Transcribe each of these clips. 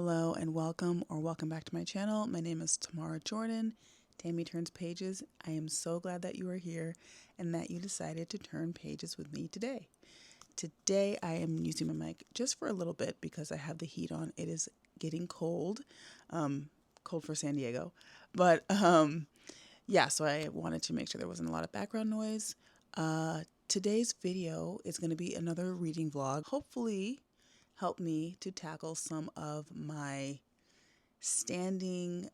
Hello and welcome back to my channel. My name is Tamara Jordan. Tammy Turns Pages. I am so glad that you are here and that you decided to turn pages with me today. Today I am using my mic just for a little bit because I have the heat on. It is getting cold, cold for San Diego, but yeah, so I wanted to make sure there wasn't a lot of background noise. Today's video is going to be another reading vlog. Hopefully help me to tackle some of my standing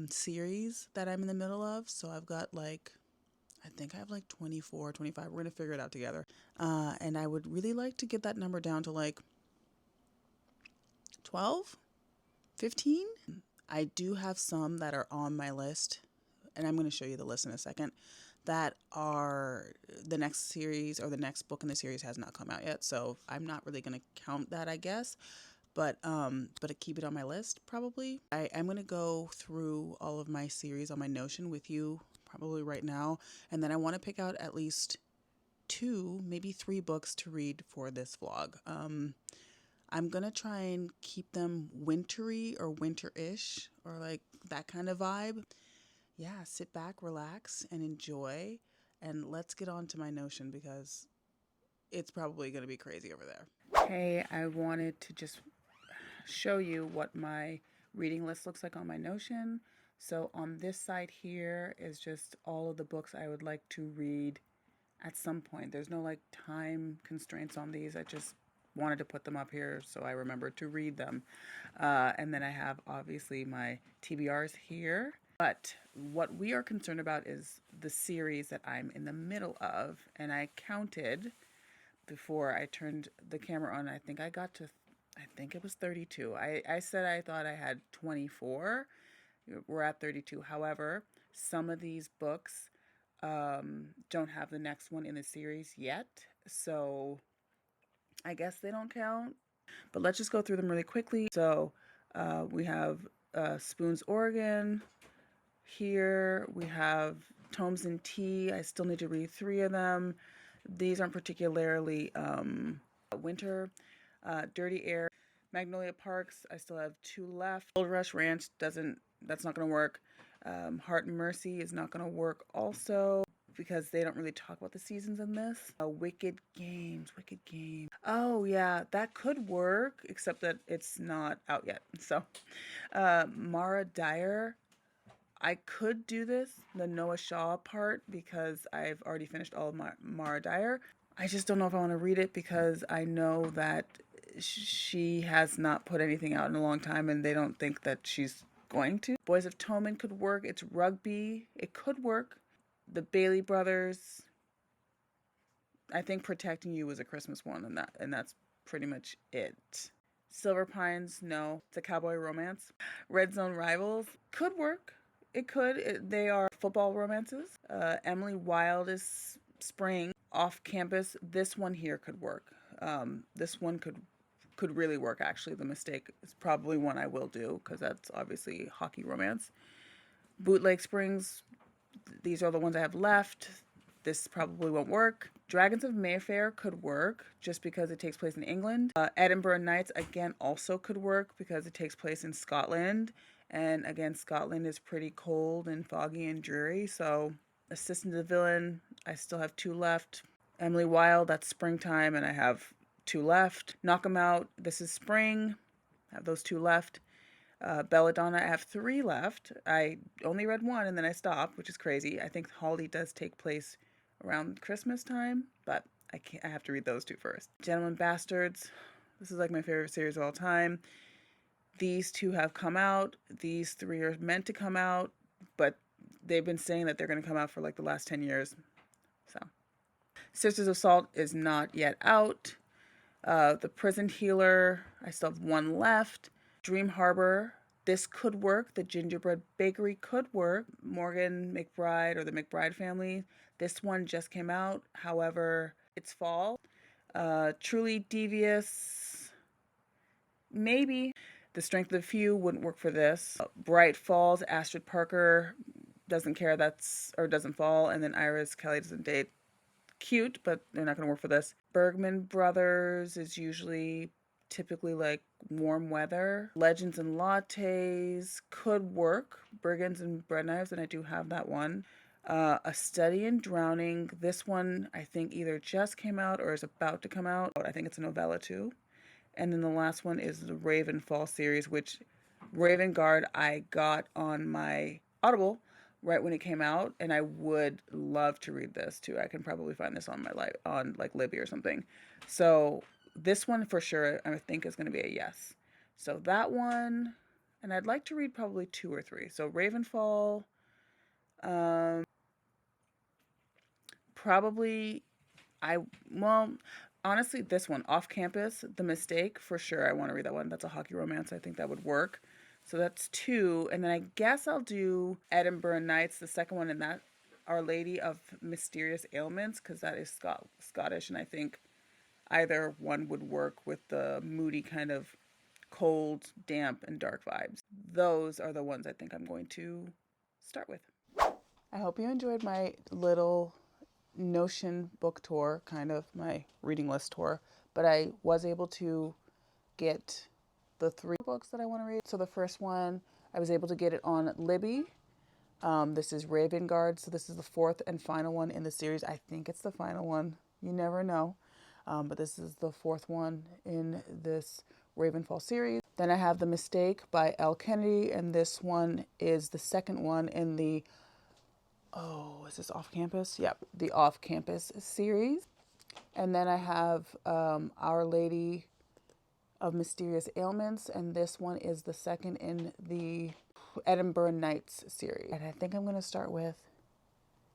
series that I'm in the middle of. So I've got I think I have 24, 25. We're going to figure it out together. And I would really like to get that number down to 12, 15. I do have some that are on my list, and I'm going to show you the list in a second, that are the next series or the next book in the series has not come out yet. So I'm not really going to count that, I guess. But I keep it on my list probably. I'm going to go through all of my series on my Notion with you probably right now. And then I want to pick out at least 2, maybe 3 books to read for this vlog. I'm going to try and keep them wintry or winter-ish or that kind of vibe. Yeah, sit back, relax, and enjoy. And let's get on to my Notion because it's probably going to be crazy over there. Hey, I wanted to just show you what my reading list looks like on my Notion. So on this side here is just all of the books I would like to read at some point. There's no time constraints on these. I just wanted to put them up here so I remember to read them. And then I have obviously my TBRs here. But what we are concerned about is the series that I'm in the middle of. And I counted before I turned the camera on. I think it was 32. I said I thought I had 24. We're at 32. However, some of these books don't have the next one in the series yet. So I guess they don't count. But let's just go through them really quickly. So we have Spoons, Oregon. Here we have Tomes and Tea. I still need to read 3 of them. These aren't particularly winter. Dirty Air, Magnolia Parks. I still have 2 left. Gold Rush Ranch that's not going to work. Heart and Mercy is not going to work also because they don't really talk about the seasons in this. Wicked Games. Oh yeah, that could work, except that it's not out yet. So, Mara Dyer. I could do this, the Noah Shaw part, because I've already finished all of Mara Dyer. I just don't know if I want to read it because I know that she has not put anything out in a long time and they don't think that she's going to. Boys of Toman could work. It's rugby. It could work. The Bailey Brothers. I think Protecting You was a Christmas one, and that's pretty much it. Silver Pines, no. It's a cowboy romance. Red Zone Rivals could work. It could. They are football romances. Emily Wilde is spring. Off campus. This one here could work. This one could really work, actually. The Mistake is probably one I will do because that's obviously hockey romance. Bootleg Springs. These are the ones I have left. This probably won't work. Dragons of Mayfair could work just because it takes place in England. Edinburgh Nights, again, also could work because it takes place in Scotland. And again, Scotland is pretty cold and foggy and dreary. So Assistant to the Villain, I still have 2 left. Emily Wilde, that's springtime, and I have 2 left. Knock 'em Out, this is spring. I have those 2 left. Belladonna, I have 3 left. I only read 1 and then I stopped, which is crazy. I think Holiday does take place around Christmas time, but I have to read those 2 first. Gentlemen Bastards, this is my favorite series of all time. These 2 have come out. These 3 are meant to come out, but they've been saying that they're going to come out for the last 10 years. So, Sisters of Salt is not yet out. The Prison Healer, I still have 1 left. Dream Harbor, this could work. The Gingerbread Bakery could work. Morgan McBride or the McBride Family, this one just came out. However, it's fall. Truly Devious, maybe. The Strength of the Few wouldn't work for this. Bright Falls, Astrid Parker doesn't care, doesn't fall. And then Iris Kelly doesn't date. Cute, but they're not going to work for this. Bergman Brothers is usually typically like warm weather. Legends and Lattes could work. Brigands and Bread Knives, and I do have that one. A Study in Drowning. This one I think either just came out or is about to come out. I think it's a novella too. And then the last one is the Ravenfall series, which RavenGaurd I got on my Audible right when it came out, and I would love to read this too. I can probably find this on my on like Libby or something. So this one for sure I think is going to be a yes. So that one, and I'd like to read probably 2 or 3. So Ravenfall, probably well, honestly, this one, Off Campus, The Mistake, for sure I want to read that one. That's a hockey romance. I think that would work. So that's 2. And then I guess I'll do Edinburgh Nights, the second one, and that Our Lady of Mysterious Ailments, because that is Scottish, and I think either one would work with the moody kind of cold, damp, and dark vibes. Those are the ones I think I'm going to start with. I hope you enjoyed my little Notion book tour, kind of my reading list tour, but I was able to get the 3 books that I want to read. So the first one, I was able to get it on Libby. This is RavenGaurd, so this is the 4th and final one in the series. I think it's the final one. You never know. But this is the 4th one in this Ravenfall series. Then I have The Mistake by L. Kennedy, and this one is the 2nd one in the is this Off Campus? Yep, the Off Campus series. And then I have Our Lady of Mysterious Ailments, and this one is the 2nd in the Edinburgh Nights series. And I think I'm going to start with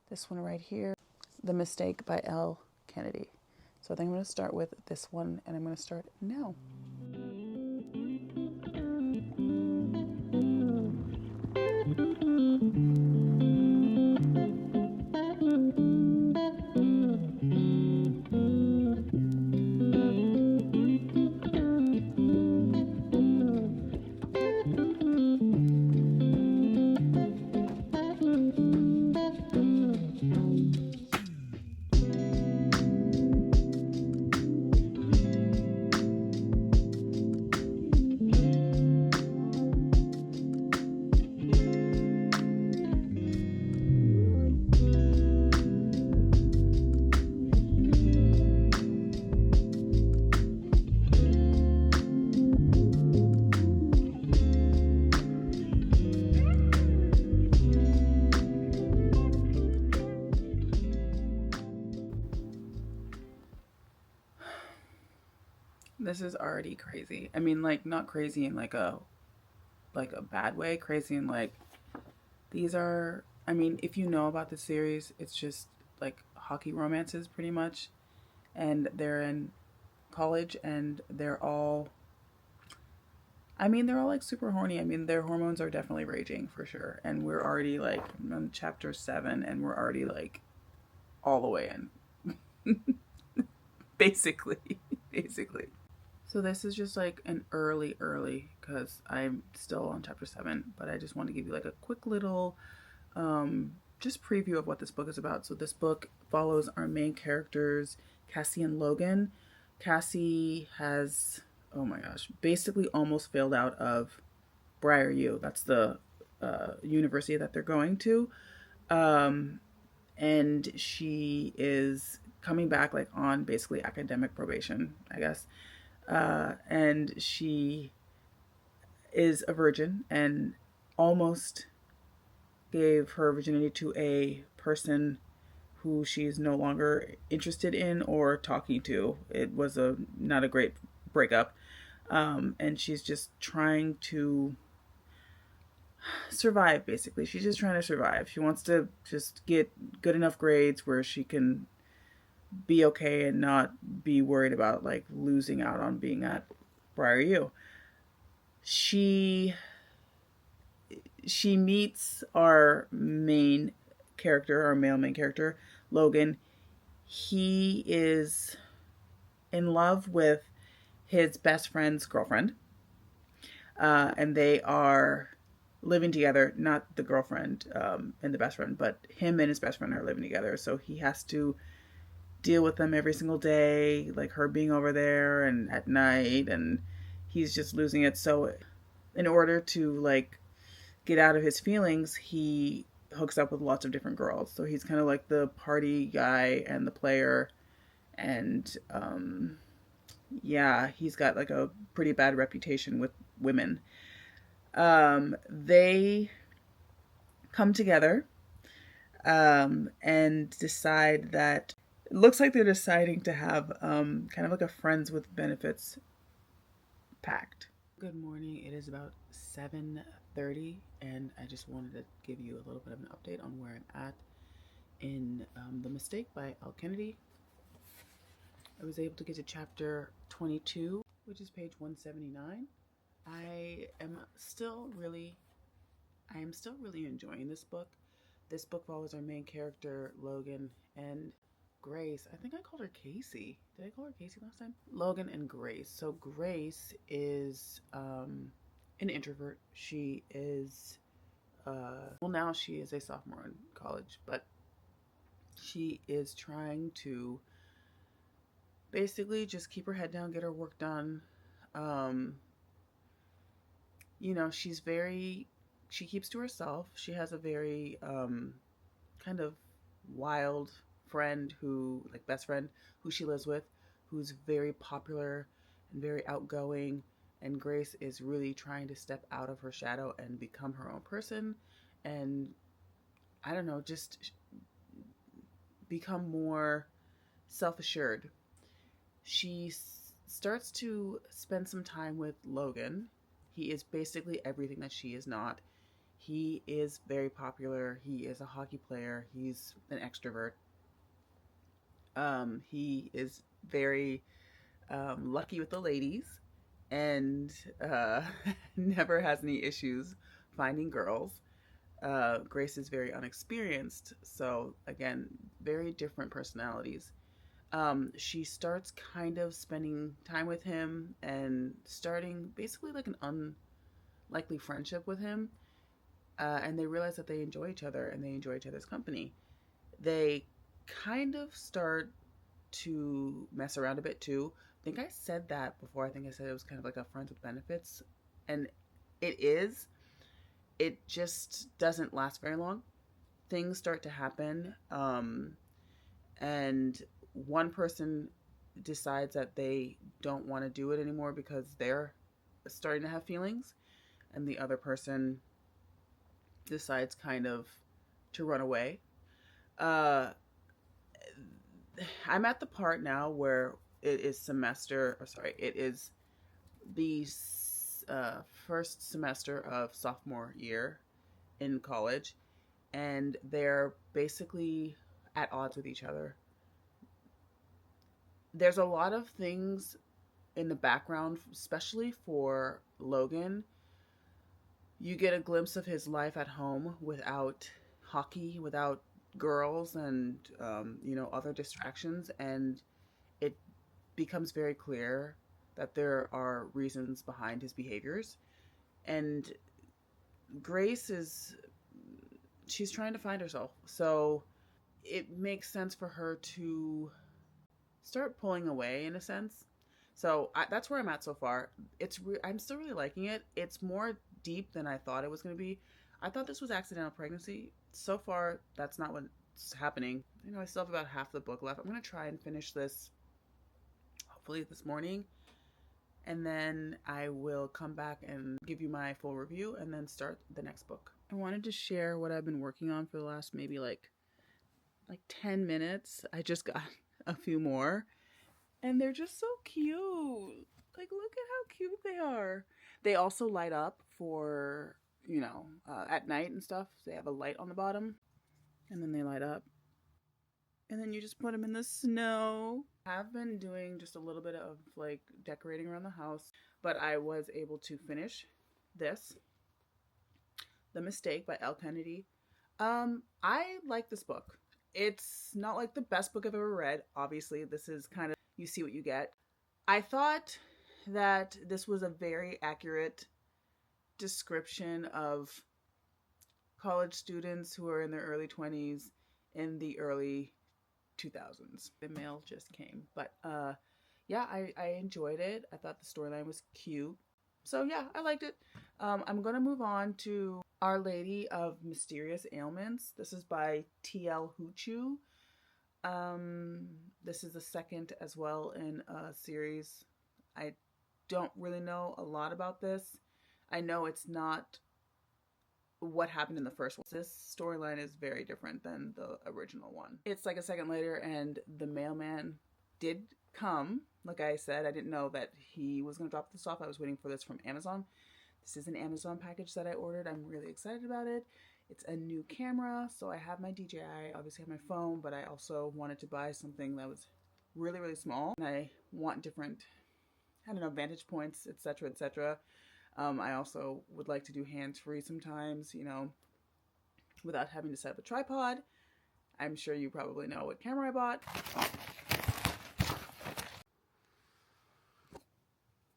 this one right here, The Mistake by L. Kennedy. So I think I'm going to start with this one, and I'm going to start now. This is already crazy. I mean, like, not crazy in like a bad way. Crazy in like, these are, I mean, if you know about the series, it's just like hockey romances pretty much. And they're in college, and they're all like super horny. I mean, their hormones are definitely raging for sure. And we're already like on chapter 7, and we're already like all the way in. Basically. So this is just like an early, because I'm still on chapter 7, but I just want to give you like a quick little just preview of what this book is about. So this book follows our main characters, Cassie and Logan. Cassie has, oh my gosh, basically almost failed out of Briar U. That's the university that they're going to. And she is coming back like on basically academic probation, I guess. And she is a virgin and almost gave her virginity to a person who she's no longer interested in or talking to. It was not a great breakup. And she's just trying to survive, basically. She's just trying to survive. She wants to just get good enough grades where she can be okay and not be worried about like losing out on being at Briar U. She meets our main character, our male main character, Logan. He is in love with his best friend's girlfriend. And they are living together, not the girlfriend and the best friend, but him and his best friend are living together. So he has to deal with them every single day, like her being over there and at night, and he's just losing it. So in order to like get out of his feelings, he hooks up with lots of different girls. So he's kind of like the party guy and the player, and yeah, he's got like a pretty bad reputation with women. They come together and decide that it looks like they're deciding to have kind of like a friends with benefits pact. Good morning. It is about 7:30, and I just wanted to give you a little bit of an update on where I'm at in The Mistake by Al Kennedy. I was able to get to chapter 22, which is page 179. I am still really enjoying this book. This book follows our main character, Logan, and Grace. I think I called her Casey. Did I call her Casey last time? Logan and Grace. So Grace is an introvert. She is, well, now she is a sophomore in college, but she is trying to basically just keep her head down, get her work done. You know, she keeps to herself. She has a very kind of wild friend who, like best friend, who she lives with, who's very popular and very outgoing. And Grace is really trying to step out of her shadow and become her own person. And I don't know, just become more self-assured. She starts to spend some time with Logan. He is basically everything that she is not. He is very popular. He is a hockey player. He's an extrovert. He is very lucky with the ladies and never has any issues finding girls. Grace is very unexperienced. So, again, very different personalities. She starts kind of spending time with him and starting basically like an unlikely friendship with him. And they realize that they enjoy each other and they enjoy each other's company. They kind of start to mess around a bit too. I think I said that before. I think I said it was kind of like a friends with benefits. And it is. It just doesn't last very long. Things start to happen. And one person decides that they don't want to do it anymore because they're starting to have feelings. And the other person decides kind of to run away. I'm at the part now where it is it is the first semester of sophomore year in college, and they're basically at odds with each other. There's a lot of things in the background, especially for Logan. You get a glimpse of his life at home without hockey, without girls, and other distractions, and it becomes very clear that there are reasons behind his behaviors. And Grace she's trying to find herself, so it makes sense for her to start pulling away in a sense. So that's where I'm at so far. I'm still really liking it. It's more deep than I thought it was going to be. I thought this was accidental pregnancy. So far, that's not what's happening. I still have about half the book left. I'm going to try and finish this hopefully this morning, and then I will come back and give you my full review and then start the next book. I wanted to share what I've been working on for the last maybe like 10 minutes. I just got a few more, and they're just so cute. Like, look at how cute they are. They also light up for, at night and stuff. They have a light on the bottom, and then they light up. And then you just put them in the snow. I've been doing just a little bit of, like, decorating around the house, but I was able to finish this, The Mistake by Al Kennedy. I like this book. It's not like the best book I've ever read. Obviously, this is kind of, you see what you get. I thought that this was a very accurate description of college students who are in their early 20s in the early 2000s. The mail just came. But yeah, I enjoyed it. I thought the storyline was cute. So yeah, I liked it. I'm going to move on to Our Lady of Mysterious Ailments. This is by T.L. Huchu. This is the second as well in a series. I don't really know a lot about this. I know it's not what happened in the first one. This storyline is very different than the original one. It's like a second later, and the mailman did come. Like I said, I didn't know that he was going to drop this off. I was waiting for this from Amazon. This is an Amazon package that I ordered. I'm really excited about it. It's a new camera, so I have my DJI, obviously have my phone, but I also wanted to buy something that was really, really small. And I want different, I don't know, vantage points, etc., etc. I also would like to do hands-free sometimes, you know, without having to set up a tripod. I'm sure you probably know what camera I bought.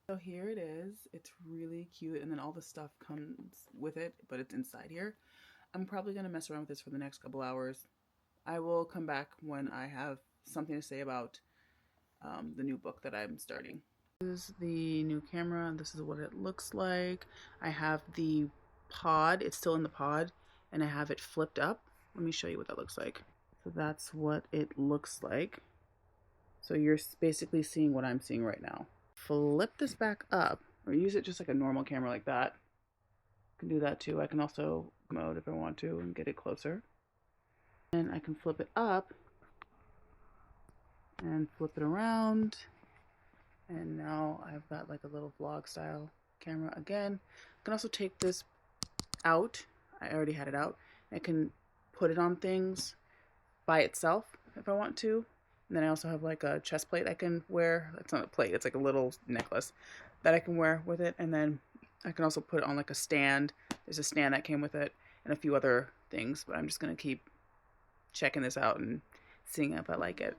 So here it is. It's really cute, and then all the stuff comes with it, but it's inside here. I'm probably going to mess around with this for the next couple hours. I will come back when I have something to say about the new book that I'm starting. This is the new camera, and this is what it looks like. I have the pod. It's still in the pod, and I have it flipped up. Let me show you what that looks like. So that's what it looks like. So you're basically seeing what I'm seeing right now. Flip this back up, or use it just like a normal camera like that. I can do that too. I can also mode if I want to and get it closer. And I can flip it up and flip it around. And now I've got like a little vlog style camera again. I can also take this out. I already had it out. I can put it on things by itself if I want to. And then I also have like a chest plate I can wear. It's not a plate, it's like a little necklace that I can wear with it. And then I can also put it on like a stand. There's a stand that came with it and a few other things, but I'm just going to keep checking this out and seeing if I like it.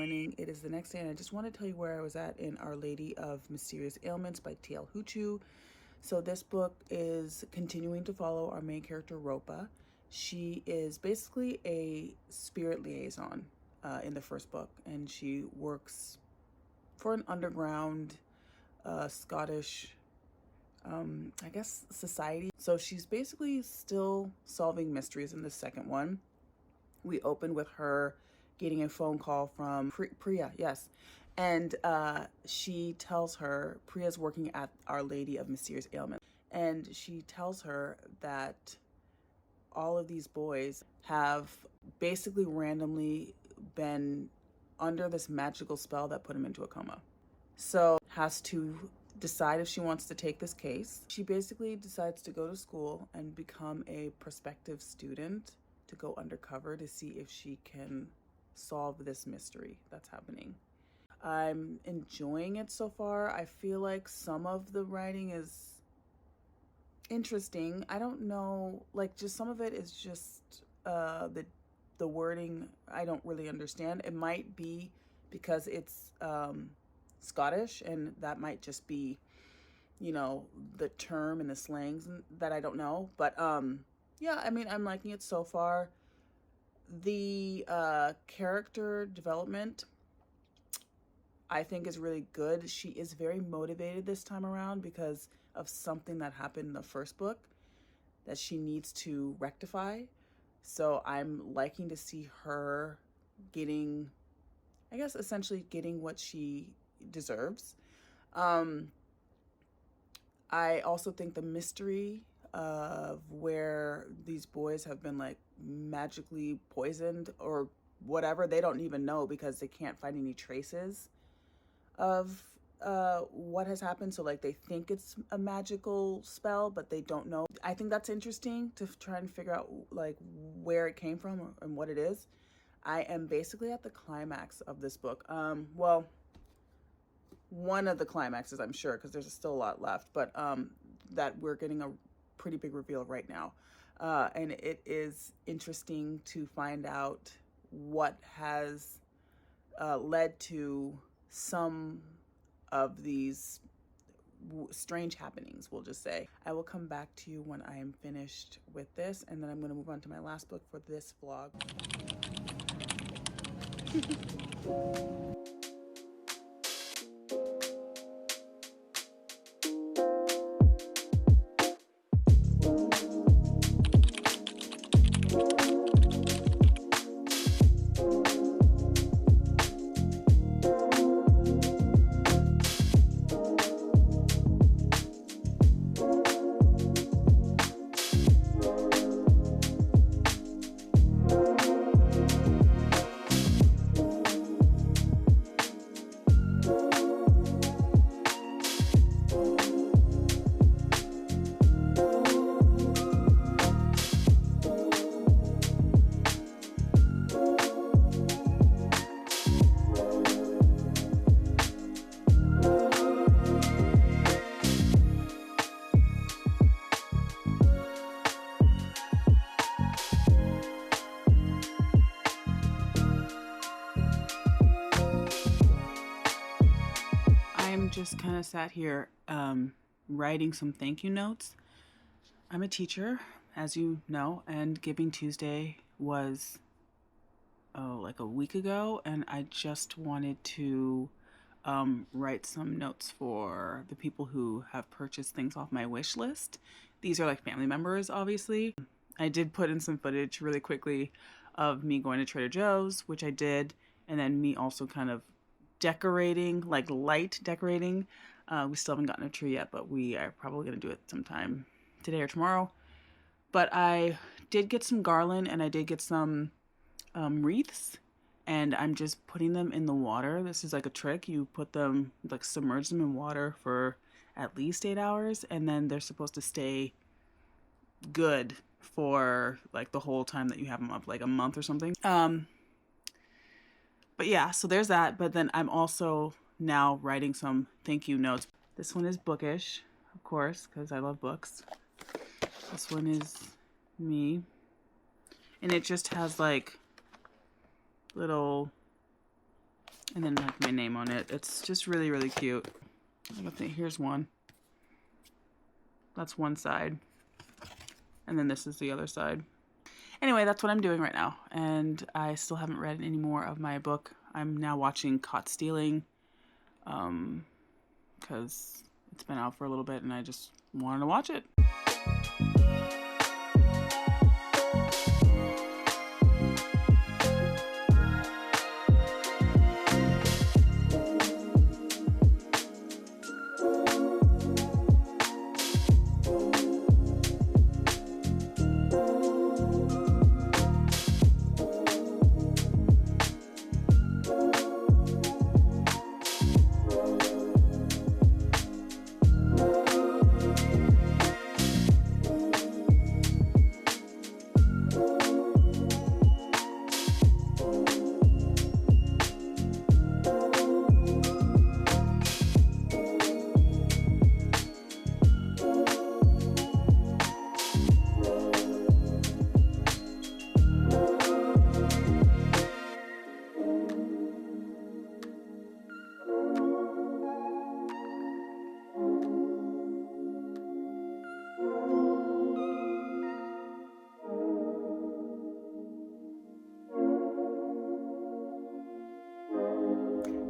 morning. It is the next day, and I just want to tell you where I was at in Our Lady of Mysterious Ailments by T.L. Huchu. So this book is continuing to follow our main character, Ropa. She is basically a spirit liaison in the first book, and she works for an underground Scottish, I guess, society. So she's basically still solving mysteries in the second one. We open with her getting a phone call from Priya, yes. And she tells her, Priya's working at Our Lady of Mysterious Ailments, and she tells her that all of these boys have basically randomly been under this magical spell that put him into a coma. So has to decide if she wants to take this case. She basically decides to go to school and become a prospective student to go undercover to see if she can solve this mystery that's happening. I'm enjoying it so far. I feel like some of the writing is interesting. I don't know, like, just some of it is just the wording I don't really understand. It might be because it's Scottish, and that might just be, you know, the term and the slangs that I don't know. But yeah, I mean, I'm liking it so far. The character development, I think, is really good. She is very motivated this time around because of something that happened in the first book that she needs to rectify. So I'm liking to see her getting, I guess, essentially getting what she deserves. I also think the mystery of where these boys have been like magically poisoned or whatever, they don't even know because they can't find any traces of what has happened. So like they think it's a magical spell, but they don't know. I think that's interesting to try and figure out like where it came from and what it is. I am basically at the climax of this book. Well, one of the climaxes, I'm sure, because there's still a lot left, but that we're getting a pretty big reveal right now. And it is interesting to find out what has led to some of these strange happenings, we'll just say. I will come back to you when I am finished with this, and then I'm going to move on to my last book for this vlog. Just kind of sat here writing some thank you notes. I'm a teacher, as you know, and Giving Tuesday was like a week ago, and I just wanted to write some notes for the people who have purchased things off my wish list. These are like family members, obviously. I did put in some footage really quickly of me going to Trader Joe's, which I did, and then me also kind of decorating, like light decorating. We still haven't gotten a tree yet, but we are probably going to do it sometime today or tomorrow. But I did get some garland, and I did get some wreaths, and I'm just putting them in the water. This is like a trick. You put them, like submerge them in water for at least 8 hours, and then they're supposed to stay good for like the whole time that you have them up, like a month or something. But yeah, so there's that. But then I'm also now writing some thank you notes. This one is bookish, of course, because I love books. This one is me. And it just has like little And then have my name on it. It's just really, really cute. Here's one. That's one side. And then this is the other side. Anyway, that's what I'm doing right now. And I still haven't read any more of my book. I'm now watching Caught Stealing. Because it's been out for a little bit and I just wanted to watch it.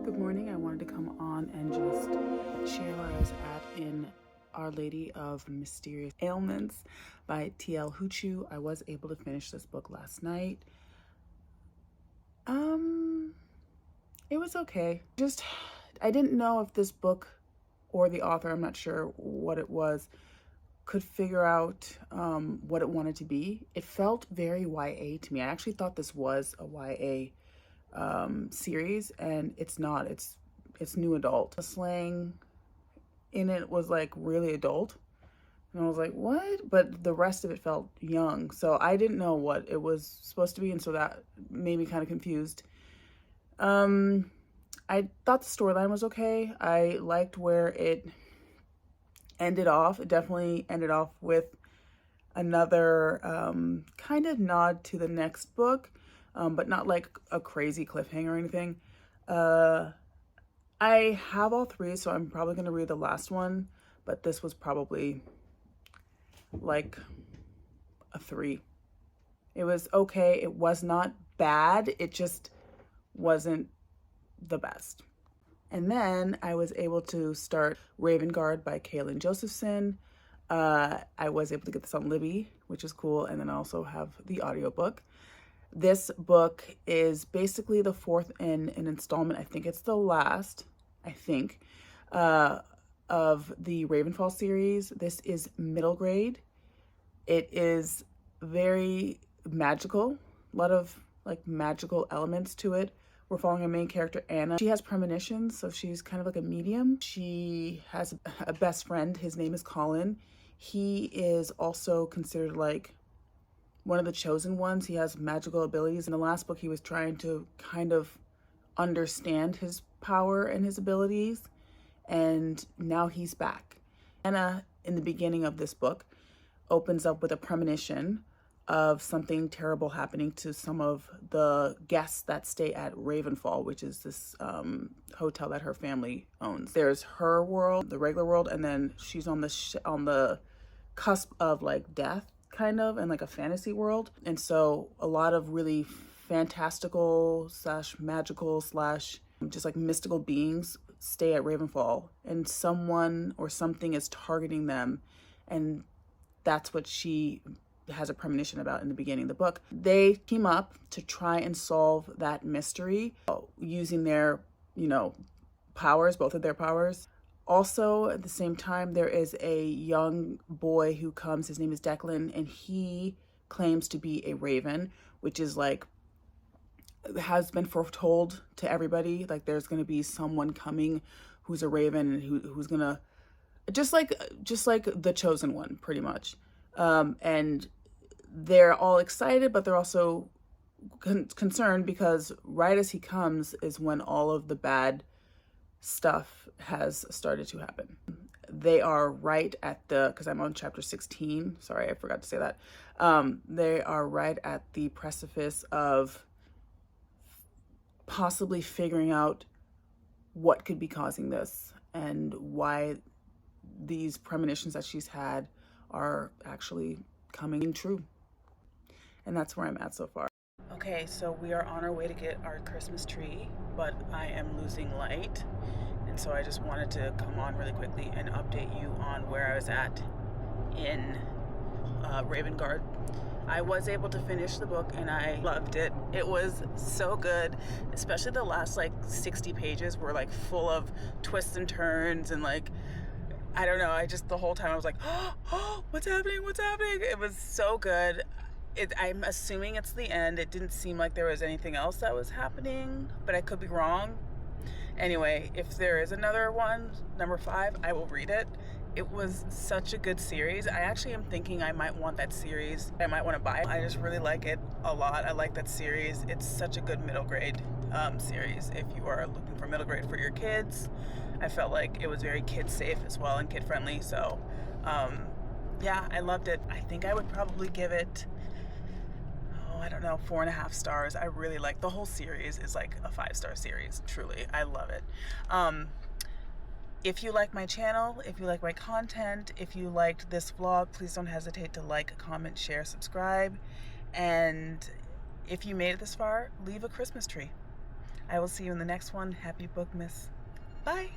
Good morning. I wanted to come on and just share where I was at in Our Lady of Mysterious Ailments by T.L. Huchu. I was able to finish this book last night. It was okay. I didn't know if this book or the author, I'm not sure what it was, could figure out what it wanted to be. It felt very YA to me. I actually thought this was a YA series, and it's not. It's new adult. The slang in it was like really adult, and I was like, what? But the rest of it felt young, so I didn't know what it was supposed to be, and so that made me kind of confused. I thought the storyline was okay. I liked where it ended off. It definitely ended off with another kind of nod to the next book, but not like a crazy cliffhanger or anything. I have all three, so I'm probably going to read the last one, but this was probably like a 3. It was okay. It was not bad. It just wasn't the best. And then I was able to start RavenGaurd by Kaylin Josephson. I was able to get this on Libby, which is cool, and then I also have the audiobook. This book is basically the 4th in an installment. I think it's the last, of the Ravenfall series. This is middle grade. It is very magical, a lot of like magical elements to it. We're following a main character, Anna. She has premonitions, so she's kind of like a medium. She has a best friend. His name is Colin. He is also considered like one of the chosen ones. He has magical abilities. In the last book, he was trying to kind of understand his power and his abilities, and now he's back. Anna, in the beginning of this book, opens up with a premonition of something terrible happening to some of the guests that stay at Ravenfall, which is this hotel that her family owns. There's her world, the regular world, and then she's on the cusp of like death, kind of, and like a fantasy world. And so a lot of really fantastical / magical / just like mystical beings stay at Ravenfall, and someone or something is targeting them, and that's what she has a premonition about in the beginning of the book. They team up to try and solve that mystery using their, powers, both of their powers. Also, at the same time, there is a young boy who comes. His name is Declan, and he claims to be a raven, which is like, has been foretold to everybody. Like, there's going to be someone coming who's a raven and who's going to, just like the chosen one, pretty much. And they're all excited, but they're also concerned because right as he comes is when all of the bad stuff has started to happen. They are right at because I'm on chapter 16. Sorry, I forgot to say that. They are right at the precipice of possibly figuring out what could be causing this and why these premonitions that she's had are actually coming true. And that's where I'm at so far. Okay, so we are on our way to get our Christmas tree, but I am losing light. And so I just wanted to come on really quickly and update you on where I was at in RavenGaurd. I was able to finish the book and I loved it. It was so good, especially the last like 60 pages were like full of twists and turns and like, I don't know, the whole time I was like, oh, what's happening? What's happening? It was so good. I'm assuming it's the end. It didn't seem like there was anything else that was happening, but I could be wrong. Anyway, if there is another one, number 5, I will read it. It was such a good series. I actually am thinking I might want that series. I might want to buy it. I just really like it a lot. I like that series. It's such a good middle grade series. If you are looking for middle grade for your kids, I felt like it was very kid safe as well and kid friendly. So yeah, I loved it. I think I would probably give it, I don't know, 4.5 stars. I really like the whole series. Is like a 5-star series. Truly, I love it. If you like my channel, if you like my content, if you liked this vlog, please don't hesitate to like, comment, share, subscribe. And if you made it this far, leave a Christmas tree. I will see you in the next one. Happy Bookmas. Bye.